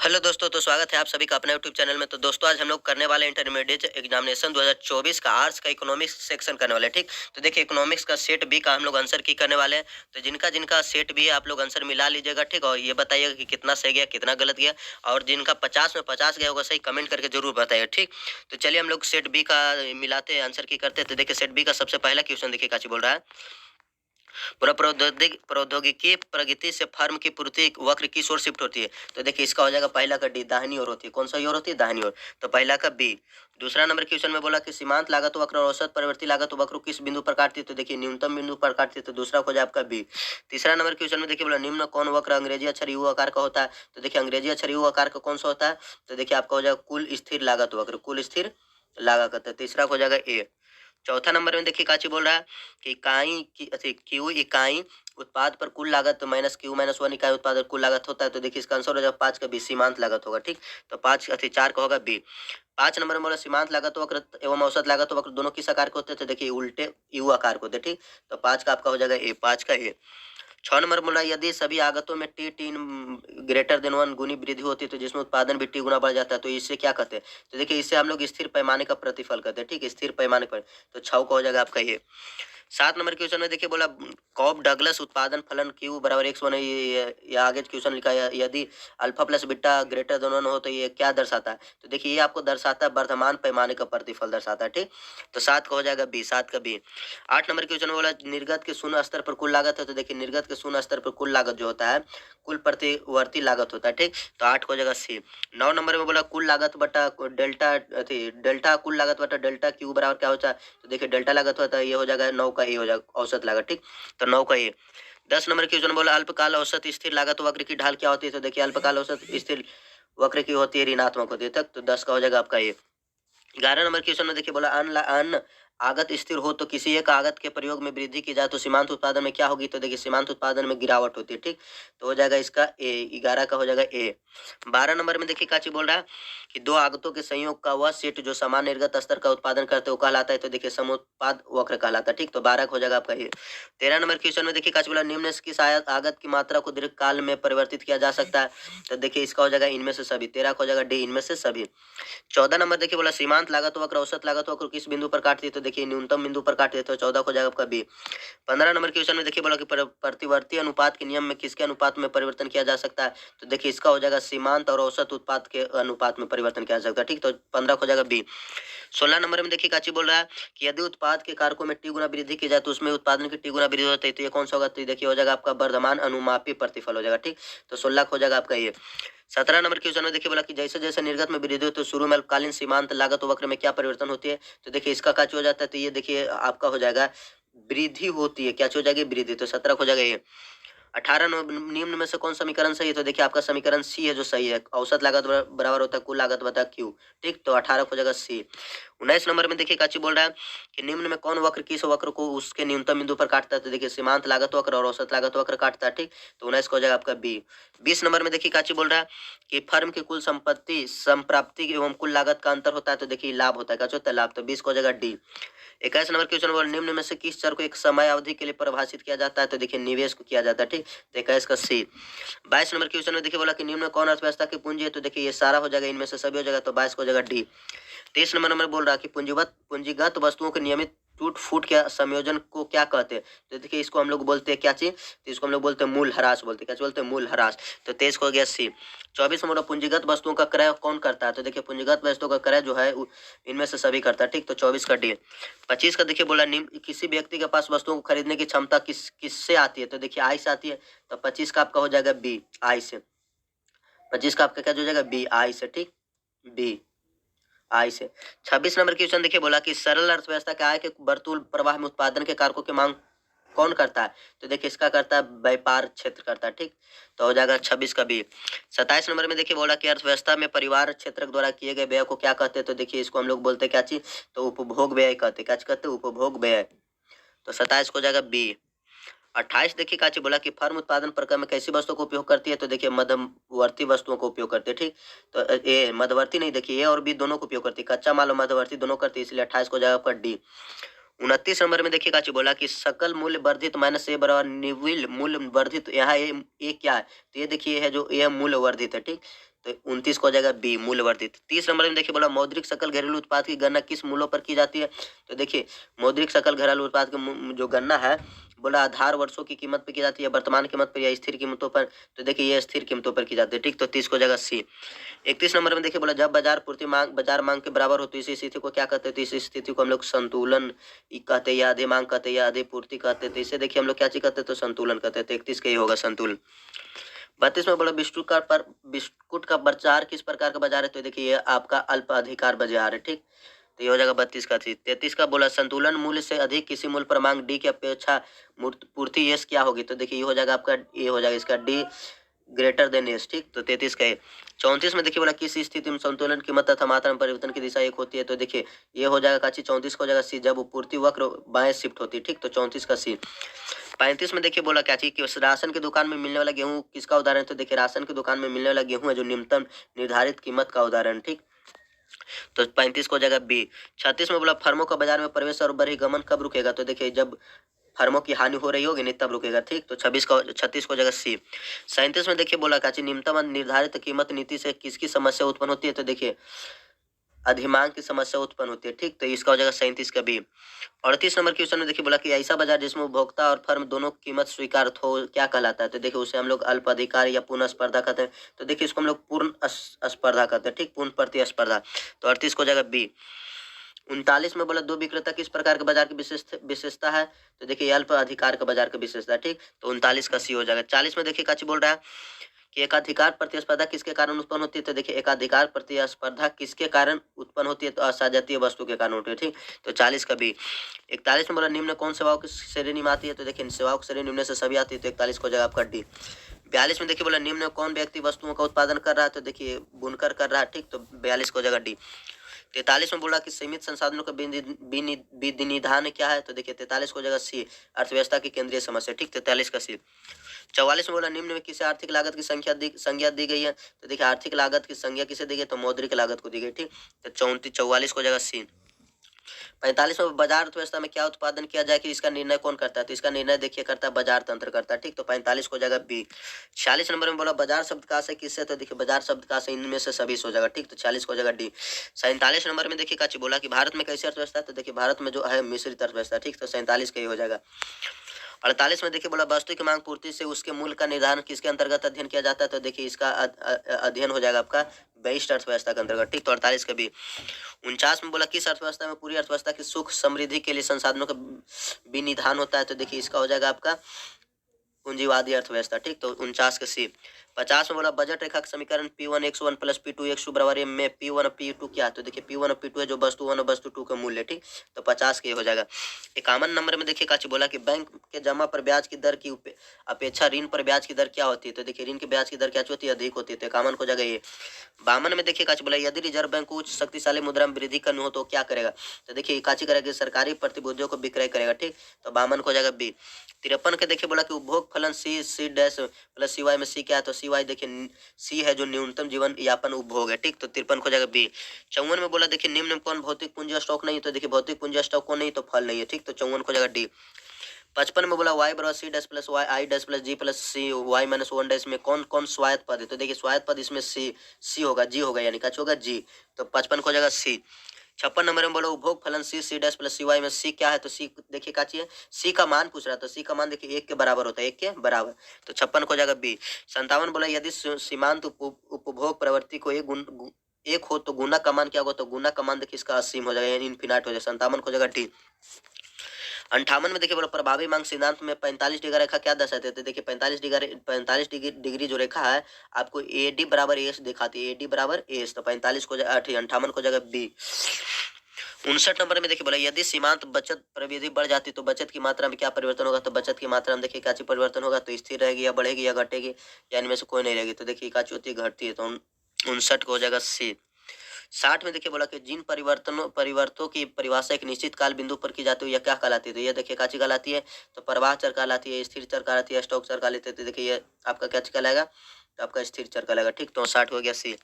Hello दोस्तों, तो स्वागत है आप सभी का अपने यूट्यूब चैनल में। तो दोस्तों, आज हम लोग करने वाले इंटरमीडिएट एग्जामिनेशन 2024 का आर्ट्स का इकोनॉमिक्स सेक्शन करने वाले हैं। ठीक, तो देखिए इकोनॉमिक्स का सेट बी का हम लोग आंसर की करने वाले हैं। तो जिनका जिनका सेट बी है आप लोग आंसर मिला लीजिएगा। ठीक, और ये बताइएगा कि कितना सही गया कितना गलत गया, और जिनका 50 में 50 गया होगा सही, कमेंट करके जरूर बताइएगा। ठीक, तो चलिए हम लोग सेट बी का मिलाते हैं, आंसर की करते हैं। तो देखिए सेट बी का सबसे पहला क्वेश्चन देखिए काची बोल रहा है। प्रौद्योगिकी प्रगति से फर्म की पूर्ति वक्र किस ओर शिफ्ट होती है। तो देखिए इसका हो जाएगा पहला का डी, दाहिनी ओर होती है। कौन सा ओर होती है? दाहिनी ओर। तो पहला का बी। दूसरा नंबर क्वेश्चन में बोला कि सीमांत लागत वक्र और औसत परिवर्ती लागत वक्र किस बिंदु पर काटती है। तो देखिए न्यूनतम बिंदु पर काटती है, तो दूसरा हो जाए आपका बी। तीसरा नंबर क्वेश्चन में देखिए बोला निम्न कौन वक्र अंग्रेजी अक्षर यू आकार का होता है। तो देखिए अंग्रेजी अक्षर यू आकार का कौन सा होता है। तो देखिए आपका हो जाएगा कुल स्थिर लागत वक्र, कुल स्थिर लागत। तीसरा हो जाएगा ए। चौथा नंबर में देखिए काची बोल रहा है कि इकाई की क्यू इकाई उत्पाद पर कुल लागत माइनस क्यू माइनस वन इकाई उत्पाद पर कुल लागत होता है। तो देखिए इसका आंसर हो जाएगा 5 का बी, सीमांत लागत होगा। ठीक, तो 4 का होगा बी। 5 नंबर में बोला सीमांत लागत वक्र एवं औसत लागत वक्र दोनों किस आकार के होते हैं। तो देखिए उल्टे यू आकार के होते हैं। ठीक, तो 5 का आपका हो जाएगा ए, 5 का ए। 6 नंबर बोला यदि सभी आगतों में टी ग्रेटर देन 1 गुनी वृद्धि होती है, तो जिसमें उत्पादन भी टी गुना बढ़ जाता है, तो इससे क्या कहते हैं। तो देखिए इससे हम लोग स्थिर पैमाने का प्रतिफल कहते हैं। ठीक, स्थिर पैमाने पर। तो 6 का हो जाएगा आपका ये। 7 नंबर क्वेश्चन में देखिए बोला कॉब डगलस उत्पादन फलन क्यू बराबर x वन, ये आगे क्वेश्चन लिखा है यदि alpha plus beta greater than 1 हो तो ये क्या दर्शाता है। तो देखिए ये आपको दर्शाता है वर्तमान पैमाने का प्रतिफल दर्शाता है। ठीक, तो 7 का हो जाएगा बी, 7 का बी। 8 नंबर क्वेश्चन में बोला निर्गत के शून्य स्तर पर कुल लागत है। तो देखिए निर्गत के शून्य स्तर पर कुल लागत जो होता है कुल प्रतिवर्ती लागत होता है। ठीक, तो 8 को हो जाएगा सी। 9 नंबर में बोला कुल लागत बटा डेल्टा कुल लागत बटा डेल्टा क्यू बराबर क्या होता है। तो देखिए डेल्टा लागत होता है, ये हो जाएगा 9 का ए हो जाएगा औसत लागत। ठीक, तो 9 का ए। 10 नंबर क्वेश्चन बोला अल्पकाल औसत स्थिर लागत वक्र की ढाल क्या होती है। तो देखिए अल्पकाल औसत स्थिर वक्र की होती है ऋणात्मक होती है तक। तो 10 का हो जाएगा आपका ये। 11 नंबर क्वेश्चन में देखिए बोला अन आगत स्थिर हो तो किसी एक आगत के प्रयोग में वृद्धि की जाए तो सीमांत उत्पादन में क्या होगी। तो देखिए सीमांत उत्पादन में गिरावट होती है। ठीक, तो हो जाएगा इसका ए, 11 का हो जाएगा ए। 12 नंबर में देखिए काची बोल रहा है कि दो आगतों के संयोग का वह सेट जो समान निर्गत स्तर का उत्पादन करते वो कहलाता है। तो देखिए समुत्पाद वक्र कहलाता है। ठीक, तो 12 का हो जाएगा आपका ए। 13 नंबर क्वेश्चन में देखिए काची बोला निम्न से किस आगत की मात्रा को दीर्घ काल में परिवर्तित किया जा सकता है। तो देखिए इसका हो जाएगा इनमें से सभी। 13 का हो जाएगा डी, इनमें से सभी। 14 नंबर देखिए बोला सीमांत लागत वक्र औसत लागत वक्र किस बिंदु पर काटती है। तो देखिए न्यूनतम बिंदु पर काटती है, तो 14 को जाएगा आपका बी। 15 नंबर क्वेश्चन में देखिए बोला कि प्रतिवर्ती अनुपात के नियम में किसके अनुपात में परिवर्तन किया जा सकता है। तो देखिए इसका हो जाएगा सीमांत और औसत उत्पाद के अनुपात में परिवर्तन किया जा सकता है। ठीक, तो 15 को जाएगा बी। 16 नंबर में देखिए काची बोल रहा है कि यदि उत्पाद के कारकों में टी गुना वृद्धि की जाए तो उसमें उत्पादन की टी गुना वृद्धि होती है। तो ये कौन सा होगा। तो देखिए हो जाएगा आपका वर्धमान अनुमापी प्रतिफल हो जाएगा। ठीक, तो 16 हो जाएगा आपका ये। 17 नंबर क्वेश्चन में देखिए बोला कि जैसे जैसे निर्गत में वृद्धि हो तो शुरू में अल्पकालीन सीमांत लागत वक्र में क्या परिवर्तन होती है। तो देखिए इसका क्या हो जाता है। तो ये देखिए आपका हो जाएगा वृद्धि होती है। क्या हो जाएगी? वृद्धि। तो 17 हो जाएगा ये। 18 निम्न में से कौन समीकरण सही है। तो देखिए आपका समीकरण सी है जो सही है। औसत लागत बराबर होता है कुल लागत बटा क्यू। ठीक, तो 18 हो जाएगा सी। 19 नंबर में देखिए काची बोल रहा है कि निम्न में कौन वक्र किस वक्र को उसके न्यूनतम बिंदु पर काटता है। तो देखिए सीमांत लागत वक्र और औसत लागत वक्र काटता है। ठीक, तो 19 को हो जाएगा आपका बी। 20 नंबर में देखिए काची बोल रहा है कि फर्म की कुल संपत्ति संप्राप्ति एवं कुल लागत का अंतर होता है। तो देखिए लाभ होता है। क्या होता है? लाभ। तो 20 को हो जाएगा डी। 21 नंबर क्वेश्चन बोल निम्न में से किस चर को एक समय अवधि के लिए परिभाषित किया जाता है। तो देखिए निवेश को किया जाता है। ठीक, तो 21 का सी। 22 नंबर क्वेश्चन में देखिए बोला कि निम्न में कौन अर्थव्यवस्था की पूंजी है। तो देखिए ये सारा हो जाएगा, इनमें से सभी हो जाएगा। तो 22 को हो जाएगा डी। 23 नंबर में बोल रहा है कि पूंजीगत वस्तुओं के नियमित टूट फूट के संयोजन को क्या कहते हैं। तो देखिए इसको हम लोग बोलते हैं क्या चीज। तो इसको हम लोग बोलते हैं मूल ह्रास बोलते हैं। क्या बोलते हैं? मूल ह्रास। तो 23 को हो गया सी। 24 नंबर पूंजीगत वस्तुओं का क्रय कौन करता है। तो देखिए पूंजीगत वस्तुओं का क्रय जो है इनमें से सभी करता है। ठीक, तो 24 का डी। 25 का देखिए बोला निम्न किसी व्यक्ति के पास वस्तुओं को खरीदने की क्षमता किससे आती है। तो देखिए आई से आती है। तो 25 का आपका हो जाएगा बी, आई से। 25 का आपका क्या हो जाएगा? बी, आई से। ठीक, बी, आई से। 26 नंबर क्वेश्चन देखिए बोला कि सरल अर्थव्यवस्था के आय के वर्तुल प्रवाह में उत्पादन के कारकों की मांग कौन करता है। तो देखिए इसका करता है व्यापार क्षेत्र करता है। ठीक, तो हो जाएगा 26 का बी। 27 नंबर में देखिए बोला कि अर्थव्यवस्था में परिवार क्षेत्र द्वारा किए गए व्यय को क्या कहते हैं। तो देखिए इसको हम लोग बोलते हैं क्या चीज। तो उपभोग व्यय कहते हैं। क्या कहते हैं? उपभोग व्यय। तो 27 को हो जाएगा बी। 28 देखिए काची बोला कि फर्म उत्पादन प्रक्रिया में कैसी वस्तुओं का उपयोग करती है। तो देखिए मध्यवर्ती वस्तुओं का उपयोग करती है। ठीक, तो ए मध्यवर्ती नहीं, देखिए ए और बी दोनों को उपयोग करती है। कच्चा माल और मध्यवर्ती दोनों करती है, इसलिए 28 को हो जाएगा आपका डी। 29 नंबर में देखिए काची बोला कि सकल मूल्य वर्धित माइनस ए बराबर निविल मूल्य वर्धित। यहाँ ए क्या है, तो ये देखिए है जो ए मूल्य वर्धित है, ठीक। तो 29 को हो जाएगा बी मूल्य वर्धित। 30 नंबर में देखिए बोला मौद्रिक सकल घरेलू उत्पाद की गणना किस मूल्यों पर की जाती है, तो देखिए मौद्रिक सकल घरेलू उत्पाद की जो गणना है बोला आधार वर्षों की कीमत पर की जाती है, वर्तमान कीमत पर या स्थिर कीमतों पर, तो देखिए ये स्थिर कीमतों पर की जाती है, ठीक। तो 30 को हो जाएगा सी। 31 नंबर में देखिए बोला जब बाजार मांग के बराबर हो तो इस स्थिति को क्या कहते हैं, तो इस स्थिति को हम लोग संतुलन कहते हैं, या अधि मांग कहते हैं, या अधि पूर्ति कहते हैं। तो इसे देखिए हम लोग क्या चीज कहते हैं, तो संतुलन कहते हैं। तो 31 का ही होगा संतुलन। 32 में बोला बिस्कुट का बाजार किस प्रकार का बाजार है, तो देखिए ये आपका अल्प अधिकार बाजार है, ठीक। तो ये हो जाएगा 32 का चीज। 33 का बोला संतुलन मूल्य से अधिक किसी मूल्य पर मांग डी की अपेक्षा पूर्ति यस क्या होगी, तो देखिए ये हो जाएगा आपका, ये हो जाएगा इसका डी ग्रेटर देन एस, ठीक। तो 33 का है। 34 में देखिए बोला किस स्थिति में संतुलन कीमत तथा मात्रा में परिवर्तन की दिशा एक होती है, तो देखिए ये हो जाएगा काची 34 को हो जाएगा सी जब पूर्ति वक्र बाएं शिफ्ट होती है, ठीक। तो 34 का सी। 35 में देखिए बोला क्या चीज कि राशन की दुकान में मिलने वाला गेहूं किसका उदाहरण है, तो देखिए राशन की दुकान में मिलने वाला गेहूं है जो न्यूनतम निर्धारित कीमत का उदाहरण, ठीक। तो 35 को हो जाएगा बी। 36 में बोला फर्मों का बाजार में प्रवेश और बहिर्गमन कब रुकेगा, तो देखिए जब फर्मों की हानि हो रही होगी नहीं तब रुकेगा, ठीक। तो 36 को जगह सी। 37 में देखिए बोला काची न्यूनतम निर्धारित कीमत नीति से किसकी समस्या उत्पन्न होती है, तो देखिए अधिमांग की समस्या उत्पन्न होती है, ठीक। तो इसका हो जाएगा 37 का बी। 38 नंबर क्वेश्चन में देखिए बोला कि ऐसा बाजार जिसमें उपभोक्ता और फर्म दोनों कीमत स्वीकार हो क्या कहलाता है, तो देखिए उसे हम लोग अल्प अधिकार या पूर्ण स्पर्धा कहते हैं। तो देखिए इसको हम लोग पूर्ण स्पर्धा कहते हैं, ठीक, पूर्ण प्रतिस्पर्धा। तो 38 को हो जाएगा बी। 39 में बोला दो विक्रेता किस प्रकार के बाजार की विशेषता है, तो देखिए अल्प अधिकार का बाजार की विशेषता, ठीक। तो 39 का सी हो जाएगा। 40 में देखिए काची बोल रहा है कि एकाधिकार प्रतिस्पर्धा किसके कारण उत्पन्न होती है, तो देखिए एकाधिकार प्रतिस्पर्धा किसके कारण उत्पन्न होती है, तो असजातीय वस्तु के कारण होती है, ठीक। तो 40 का बी। 41 में बोला निम्न कौन सेवाओं की श्रेणी में आती है, तो देखिए सेवाओं की श्रेणी निम्न से सभी आती है, तो 41 को जगह आपका डी। 42 में देखिए बोला निम्न कौन व्यक्ति वस्तुओं का उत्पादन कर रहा है, तो देखिए बुनकर कर रहा है, ठीक। तो 42 को जगह डी। 43 में बोला कि सीमित संसाधनों का विनिधान क्या है, तो देखिए 43 को जगह सी अर्थव्यवस्था की केंद्रीय समस्या, ठीक। 43 का सी। 44 में बोला निम्न में किसे आर्थिक लागत की संज्ञा दी गई है, तो देखिए आर्थिक लागत की संज्ञा किसे दी गई, तो मौद्रिक लागत को दी गई, ठीक। तो 44 को जगह सी। 45 में बाजार अर्थव्यवस्था में क्या उत्पादन किया जाए कि इसका निर्णय कौन करता है, तो इसका निर्णय देखिए करता है बाजार तंत्र करता है, ठीक। तो 45 को जगह बी। 46 नंबर में बोला बाजार शब्द का से किससे, तो देखिए बाजार शब्द का से इनमें से सभी से हो जाएगा, ठीक। तो 46 को जगह डी। 47 नंबर में देखिए काची बोला कि भारत में कैसी अर्थव्यवस्था है, तो देखिए भारत में जो है मिश्रित अर्थव्यवस्था, ठीक। तो 47 का ही हो जाएगा। 48 में देखिए बोला वस्तु की मांग पूर्ति से उसके मूल्य का निर्धारण किसके अंतर्गत अध्ययन किया जाता है, तो देखिए इसका अध्ययन हो जाएगा आपका व्यष्टि अर्थव्यवस्था के अंतर्गत, ठीक। तो 48 का भी। 49 में बोला किस अर्थव्यवस्था में पूरी अर्थव्यवस्था की सुख समृद्धि के लिए संसाधनों का विनिधान होता है, तो देखिए इसका हो जाएगा आपका पूंजीवादी अर्थव्यवस्था, ठीक। तो 49 के सी। 50 में बोला बजट रेखा का समीकरण P1 x1 plus P2 x2 बराबर है में P1 और P2 क्या है, तो देखिए P1 और P2 है जो वस्तु 1 और वस्तु 2 का मूल्य, ठीक। तो 50 के हो जाएगा। 51 नंबर में देखिए काची बोला कि बैंक के जमा पर ब्याज की दर की अपेक्षा ऋण पर ब्याज की दर क्या होती है, तो देखिए ऋण की ब्याज की दर क्या होती है, अधिक होती है। तो 51 को जगह ये। 52 में देखिए काची बोला यदि रिजर्व बैंक को उच्च शक्तिशाली मुद्रा में वृद्धि करनी हो तो क्या करेगा, तो देखिए काची करेगा सरकारी प्रतिभूतियों को विक्रय करेगा, ठीक। तो 52 को जाएगा बी। 53 के देखिए बोला कि उपभोग फलन सी डैश प्लस सी वाई में सी क्या है, तो सी वाई देखिए सी है जो न्यूनतम जीवन यापन उपभोग है, ठीक। तो 53 को जाएगा बी। 54 में बोला देखिए निम्न में कौन भौतिक पूंजी स्टॉक नहीं, तो देखिए भौतिक पूंजी स्टॉक को नहीं तो फल नहीं है, ठीक। तो 54 को जाएगा डी। 55 में बोला वाई बराबर C dash plus Y I dash plus G plus C Y minus one dash में कौन कौन स्वायत्त पद है, तो देखिए स्वायत्त पद इसमें सी होगा, जी होगा, यानी कच होगा जी। तो 55 को जाएगा सी। 56 नंबर में बोला उपभोग फलन सी डैश प्लस सी वाई में सी क्या है, तो सी देखिए का चाहिए सी का मान पूछ रहा है, तो सी का मान देखिए 1 के बराबर होता है, 1 के बराबर। तो 56 को जाएगा बी। 57 बोला यदि सीमांत उपभोग प्रवृत्ति को एक हो तो गुना का मान क्या होगा, तो गुना का मान देखिए इसका असीम हो जाएगा, यानी इनफिनाइट हो जाएगा। 57 को जाएगा डी। 58 में देखिए बोला प्रभावी मांग सिद्धांत में 45 डिग्री रेखा क्या दर्शाते थे, देखिए 45 डिग्री जो रेखा है आपको ए डी बराबर एस दिखाती है, ए डी बराबर एस। तो 45 को 58 को जगह बी। 59 नंबर में देखिए बोला यदि सीमांत बचत प्रविधि बढ़ जाती तो बचत की मात्रा में क्या परिवर्तन होगा, तो बचत की मात्रा में देखिए क्या चीज परिवर्तन होगा, तो स्थिर रहेगी या बढ़ेगी या घटेगी, या इनमें से कोई नहीं रहेगी, तो देखिए क्या चीज होती है घटती है। तो 59 को हो जाएगा सी। 60 में देखिए बोला कि जिन परिवर्तों की परिभाषा एक निश्चित काल बिंदु पर की जाती है यह क्या कहलाती है, तो ये देखिए काची कहलाती है, तो प्रवाह चर कहलाती है, स्थिर चर कहलाती है, स्टॉक चर कहलाती है। तो देखिए ये आपका क्या कहलाएगा, तो आपका स्थिर चर कहलाएगा, ठीक। तो 60 हो गया सी।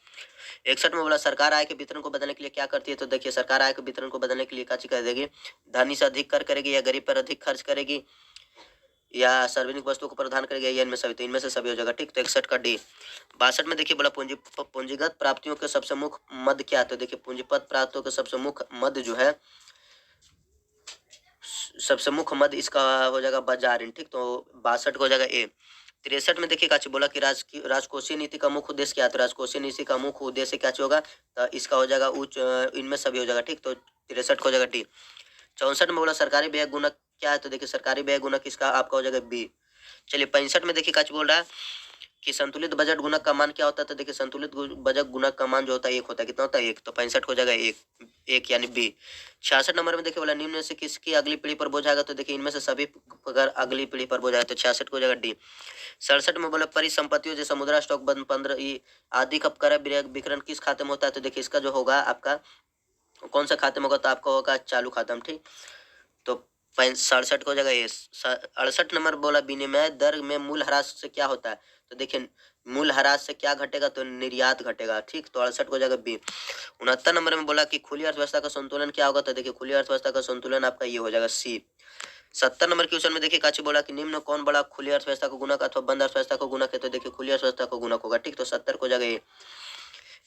61 में बोला सरकार आय के वितरण को बदलने के लिए क्या करती है, तो देखिए सरकार आय के वितरण को बदलने के लिए क्या चीज कर देगी, धनी से अधिक कर करेगी, या गरीब पर अधिक खर्च करेगी, या सार्वजनिक वस्तुओं को प्रदान करेगी, या इनमें सभी, तो इनमें से सभी हो जाएगा, ठीक। तो 61 का डी। 62 में देखिए बोला पूंजीगत प्राप्तियों के सबसे मुख्य मद क्या है, तो देखिए पूंजीगत प्राप्तियों के सबसे मुख्य मद जो है, सबसे मुख्य मद इसका हो जाएगा बाजार ऋण, ठीक। तो 62 का हो जाएगा ए। 63 में देखिए काची बोला कि राजकोषीय नीति का मुख्य उद्देश्य क्या है, तो राजकोषीय नीति का मुख्य उद्देश्य क्या होगा, तो इसका हो जाएगा उच्च, इनमें सभी हो जाएगा, ठीक। तो 63 का हो जाएगा डी। 64 में बोला सरकारी व्यय गुणक क्या है, तो देखिए सरकारी व्यय गुणक इसका आपका हो जाएगा बी। चलिए 65 में देखिए काची बोल रहा है कि संतुलित बजट गुणक का मान क्या होता है, तो देखिए संतुलित बजट गुणक का मान जो होता है 1 होता है, कितना होता है 1, तो 65 हो जाएगा 1 यानी बी। 66 नंबर में देखिए बोला निम्न में से किसकी अगली पीढ़ी पर बोझ आएगा, तो देखिए इनमें से सभी अगर अगली पीढ़ी पर बोझ आएगा, तो 66 हो जाएगा डी। 67 में बोला परिसंपत्तियों जैसे मुद्रा स्टॉक बंद 15 आदि का क्रय विक्रय किस खाते में होता है, तो देखिए इसका जो होगा आपका कौन सा खाते में होगा, तो आपका होगा चालू खाता में, ठीक। तो 67 हो जाएगा ये। 68 नंबर बोला विनिमय दर में मूल ह्रास से क्या होता है, तो देखिए मूल ह्रास से क्या घटेगा, तो निर्यात घटेगा, ठीक। तो 68 हो जाएगा बी। 69 नंबर में बोला कि खुली अर्थव्यवस्था का संतुलन क्या होगा, तो देखिए खुली अर्थव्यवस्था का संतुलन आपका ये हो जाएगा सी। 70 नंबर क्वेश्चन में देखिए काची बोला कि निम्न कौन बड़ा खुली अर्थव्यवस्था को गुणक अथवा बंद अर्थव्यवस्था को गुणक है, तो देखिए खुली अर्थव्यवस्था को गुणक होगा, ठीक। तो 70 हो जाएगा ये।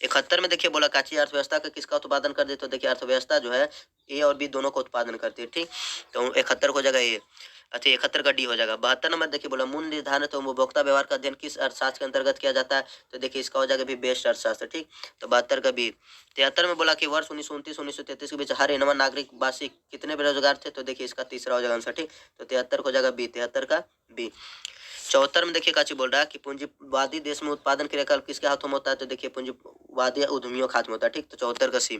71 में देखिए बोला काची अर्थव्यवस्था का किसका उत्पादन कर दे, तो देखिए अर्थव्यवस्था जो है ए और बी दोनों का उत्पादन करती है, ठीक। तो 71 हो जाएगा ए। अच्छा 71 का डी हो जाएगा। 72 नंबर देखिए बोला मूल्य निर्धारण तो उपभोक्ता व्यवहार का अध्ययन किस अर्थशास्त्र के अंतर्गत किया जाता है, तो देखिए इसका हो जाएगा भी बेस्ट अर्थशास्त्र, ठीक। तो 72 का बी। 73 में बोला कि वर्ष 1929-1933 के बीच हर इनवा नागरिक वासी कितने बेरोजगार थे, तो देखिए इसका तीसरा हो जाएगा आंसर, ठीक। तो 73 हो जाएगा बी, 73 का बी। 74 में देखिए काची बोल रहा है कि पूंजीवादी देश में उत्पादन क्रियाकलाप किसके हाथों में होता है, तो देखिए पूंजीवादी उद्यमियों के हाथ में होता है, ठीक। तो 74 का सी।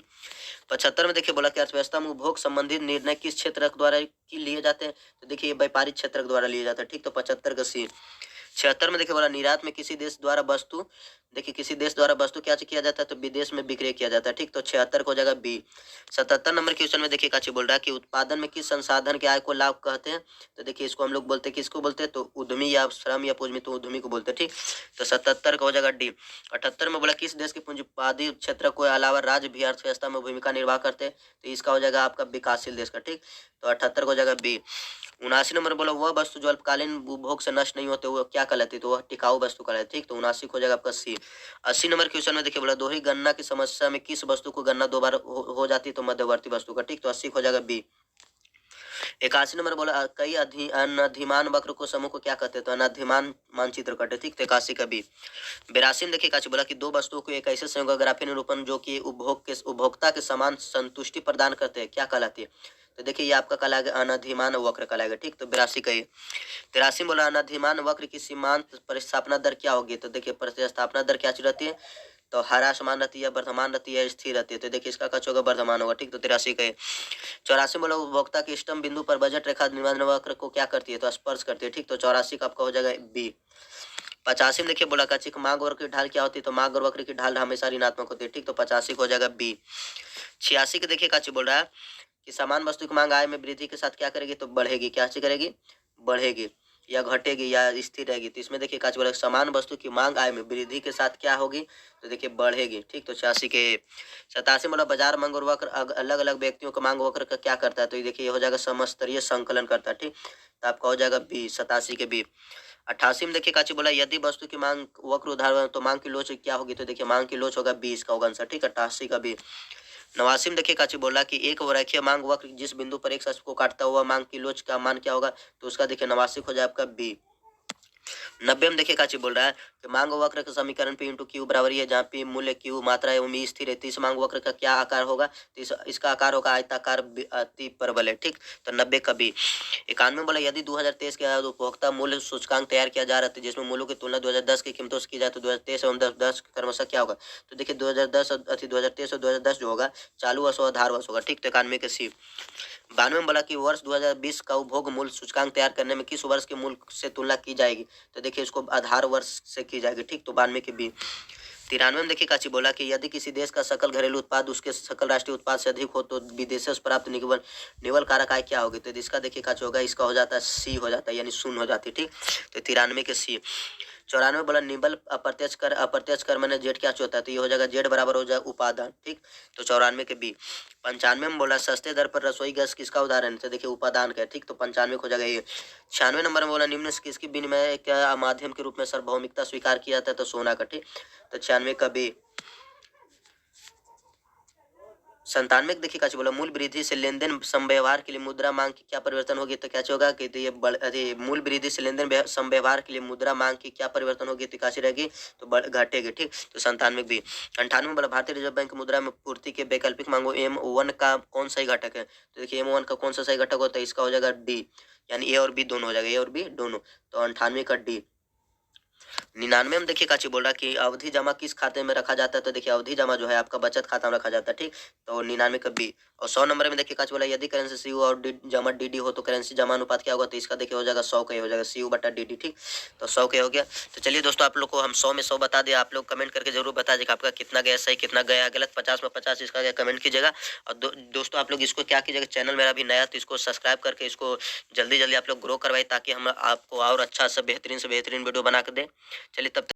75 में देखिए बोला कि अर्थव्यवस्था में उपभोग संबंधित निर्णय किस क्षेत्र द्वारा लिए जाते हैं, तो देखिए ये व्यापारिक क्षेत्र द्वारा लिए जाते हैं, ठीक। तो 75 का सी। 76 में देखिए बोला निर्यात में किसी देश द्वारा वस्तु, देखिए किसी देश द्वारा वस्तु क्या किया जाता है, तो विदेश में विक्रय किया जाता है, ठीक। तो 76 हो जाएगा बी। 77 नंबर क्वेश्चन में देखिए काची बोल रहा है कि उत्पादन में किस संसाधन के आय को लाभ कहते हैं, तो देखिए इसको हम लोग बोलते हैं, किसको बोलते हैं, तो उद्यमी या श्रम या पूंजी, तो उद्यमी को बोलते हैं, ठीक। तो 77 का हो जाएगा डी। 78 में बोला किस देश के पूंजीवादी क्षेत्र को अलावा राज्य भी अर्थव्यवस्था में भूमिका निर्वाह करते हैं, तो इसका हो जाएगा आपका विकासशील देश का, ठीक। तो 78 हो जाएगा बी। 79 नंबर बोला वह वस्तु जो अल्पकालीन उपभोग से नष्ट नहीं होते वो क्या कहलाती है, तो वह टिकाऊ वस्तु कहलाती है, ठीक। तो 79 हो जाएगा आपका सी। 80 नंबर क्वेश्चन में देखिए बोला दोहरी गणना की समस्या में किस वस्तु को गणना दो बार हो जाती है, तो मध्यवर्ती वस्तु का, ठीक। तो 80 हो जाएगा बी। 81 नंबर बोला कई अनधिमान वक्र को समूह को क्या कहते हैं, तो अनधिमान मानचित्र कहते हैं, ठीक। तो 81 का बी। 82 में देखिए काची बोला कि दो वस्तुओं को एक ऐसे संयोग ग्राफीय निरूपण जो कि उपभोक्ता के समान संतुष्टि प्रदान करते हैं क्या कहलाती है, तो देखिए ये आपका कहलाएगा अनधिमान वक्र कहलाएगा, ठीक। तो 82 का ये। 83 बोला अनधिमान वक्र की सीमांत प्रतिस्थापना दर क्या होगी, तो देखिए प्रतिस्थापना दर क्या रहती है, तो ह्रासमान रहती है, वर्धमान रहती है, स्थिर रहती है, तो देखिए इसका कच होगा वर्धमान होगा, ठीक। तो 83 का। 84 बोला उपभोक्ता के इष्टतम बिंदु पर बजट रेखा निर्माण वक्र को क्या करती है, तो स्पर्श करती है, ठीक। तो 84 का आपका हो जाएगा बी। 85 में देखिए बोला काची मांग वक्र की ढाल क्या होती है, तो मांग वक्र की ढाल हमेशा ऋणात्मक होती है, ठीक। तो 85 हो जाएगा बी। 86 के देखिए काची बोल रहा है कि समान वस्तु की मांग आय में वृद्धि के साथ क्या करेगी, तो बढ़ेगी, क्या करेगी, बढ़ेगी या घटेगी या स्थिर रहेगी, तो इसमें देखिए काची बोला समान वस्तु की मांग आय में वृद्धि के साथ क्या होगी, तो देखिए बढ़ेगी, ठीक। तो 86 के। 87 बोला बाजार मांग और वक्र अलग अलग व्यक्तियों का मांग वक्र का क्या करता है, तो ये देखिए हो जाएगा समस्तरीय संकलन करता है, ठीक। तो आपका हो जाएगा बी, 87 के बी। 88 में देखिए काची बोला यदि वस्तु की मांग वक्र उधार तो मांग की लोच क्या होगी, तो देखिए मांग की लोच होगा 20 का होगा आंसर, ठीक। 88 का बी। 89 में देखिए काची बोला कि एक रेखीय मांग वक्र जिस बिंदु पर एक को काटता हुआ मांग की लोच का मान क्या होगा, तो उसका देखिए 89 हो जाए आपका बी। 90 में देखिए काची बोल रहा है कि मांग वक्र के समीकरण P इंटू क्यू बराबर है, जहाँ P मूल्य Q मात्रा एवं ई स्थिर है, तो इस मांग वक्र का क्या आकार होगा, तो इसका आकार होगा आयताकार अति परवलय है, ठीक। तो 90 का बी। 91 बोला यदि 2023 के उपभोक्ता मूल्य सूचकांक तैयार किया जा रहा है जिसमें मूल्यों की तुलना 2010 की कीमतों से की जाए, तो 2023 एवं 10 क्रमशः क्या होगा, तो देखिए 2023 और 2010 जो होगा चालू वर्ष और आधार वर्ष होगा, ठीक। तो 91 के सी। 92 में बोला कि वर्ष 2020 का उपभोग मूल्य सूचकांक तैयार करने में किस वर्ष के मूल्य से तुलना की जाएगी, तो देखिए इसको आधार वर्ष से की जाएगी, ठीक। तो 92 के बी। 93 में देखिए काची बोला कि यदि किसी देश का सकल घरेलू उत्पाद उसके सकल राष्ट्रीय उत्पाद से अधिक हो तो विदेशों से प्राप्त निवल कारक आय क्या होगी, तो इसका देखिए काची होगा, इसका हो जाता है सी हो जाता है, यानी शून्य हो जाती है, ठीक। तो 93 के सी। 94 बोला निबल अप्रत्यक्ष कर मैंने जेड क्या होता है, तो ये हो जाएगा जेड बराबर हो जाएगा उपादान, ठीक। तो 94 के बी। 95 में बोला सस्ते दर पर रसोई गैस किसका उदाहरण है, तो देखिए उपादान का है, ठीक। तो 95 हो जाएगा ये। 96 नंबर में बोला निम्न से किसकी विनिमय क्या माध्यम के रूप में सार्वभौमिकता स्वीकार किया जाता है, तो सोना का, ठीक। तो 96 का बी। 97 देखिए क्या बोला मूल वृद्धि से लेन देन समव्यवहार के लिए मुद्रा मांग की क्या परिवर्तन होगी, तो क्या होगा कि तो ये मूल वृद्धि से लेन देन समव्यवहार के लिए मुद्रा मांग की क्या परिवर्तन होगी, तो कैसी रहेगी, तो घटेगी, ठीक। तो 97 भी। 98 बोला भारतीय रिजर्व बैंक मुद्रा में पूर्ति के वैकल्पिक मांगो M1 का कौन सही घटक है, तो देखिए M1 का कौन सा सही घटक होता है, इसका हो जाएगा डी, यानी ए और बी दोनों हो जाएगा, ए और बी दोनों। तो 98 का डी। 99 में देखिए काची बोल रहा कि अवधि जमा किस खाते में रखा जाता है, तो देखिए अवधि जमा जो है आपका बचत खाता में रखा जाता है, ठीक। तो 99 का बी। और 100 नंबर में देखिए काची बोला यदि करेंसी सीयू और जमा डीडी हो तो करेंसी जमा अनुपात क्या होगा, तो इसका देखिए हो जाएगा 100 का ही हो जाएगा, सीयू बटा डीडी, ठीक। तो 100 का हो गया। तो चलिए दोस्तों आप लोग को हम 100 में 100 बता दिया, आप लोग कमेंट करके जरूर बता दीजिएगा आपका कितना गया सही कितना गया गलत, 50 में 50 इसका गया कमेंट कीजिएगा। और दोस्तों आप लोग इसको क्या कीजिएगा, चैनल मेरा भी नया तो इसको सब्सक्राइब करके इसको जल्दी जल्दी आप लोग ग्रो करवाए ताकि हम आपको और अच्छा सा बेहतरीन वीडियो बना कर दें। चलिए तब